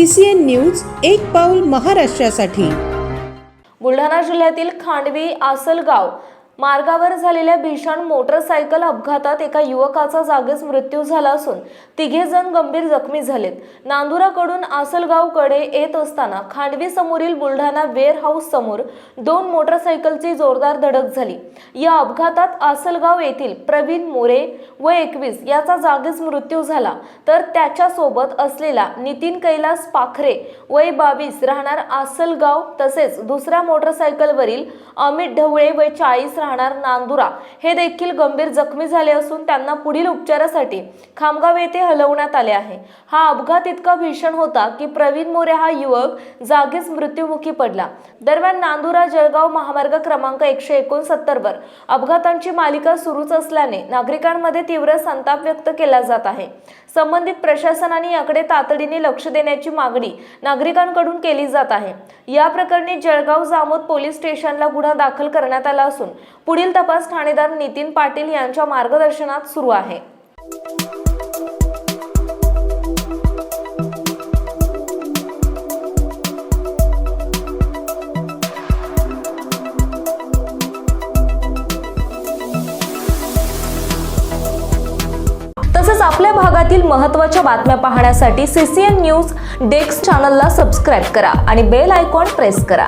CCN news एक पाऊल महाराष्ट्रासाठी। बुलढाणा जिल्ह्यातील खांडवी आसलगाव मार्गावर झालेल्या भीषण मोटरसायकल अपघातात एका युवकाचा जागीच मृत्यू झाला असून तिघे जण गंभीर जखमी झालेत। नांदुराकडून आसलगावकडे येत असताना खांडवी समोरील बुलढाणा वेअर हाऊस समोर दोन मोटरसायकलची जोरदार धडक झाली। या अपघातात आसलगाव येथील प्रवीण मोरे वय 21 याचा जागीच मृत्यू झाला, तर त्याच्या सोबत असलेला नितीन कैलास पाखरे वय 22 राहणार आसलगाव तसेच दुसऱ्या मोटरसायकलवरील अमित ढवळे वय 40 राहणार नांदुरा हे देखील गंभीर जखमी झाले असून त्यांना पुढील उपचारासाठी खामगाव येथे हलवण्यात आले आहे। हा अपघात इतका भीषण होता की प्रवीण मोरे हा युवक जागीच मृत्युमुखी पडला। दरम्यान नांदुरा जळगाव महामार्ग क्रमांक 169 वर अपघातांची मालिका सुरूच असल्याने नागरिकांमध्ये तीव्र संताप व्यक्त केला जात आहे। संबंधित प्रशासनाने याकडे तातडीने लक्ष देण्याची मागणी नागरिकांकडून केली जात आहे। या प्रकरणी जळगाव जामोद पोलीस स्टेशनला गुन्हा दाखल करण्यात आला असून पुढील तपास ठाणेदार नितीन पाटील यांच्या मार्गदर्शनात सुरू आहे। तसेच आपल्या भागातील महत्त्वाच्या बातम्या पाहण्यासाठी CCN न्यूज डेस्क चॅनलला सबस्क्राइब करा आणि बेल आयकॉन प्रेस करा।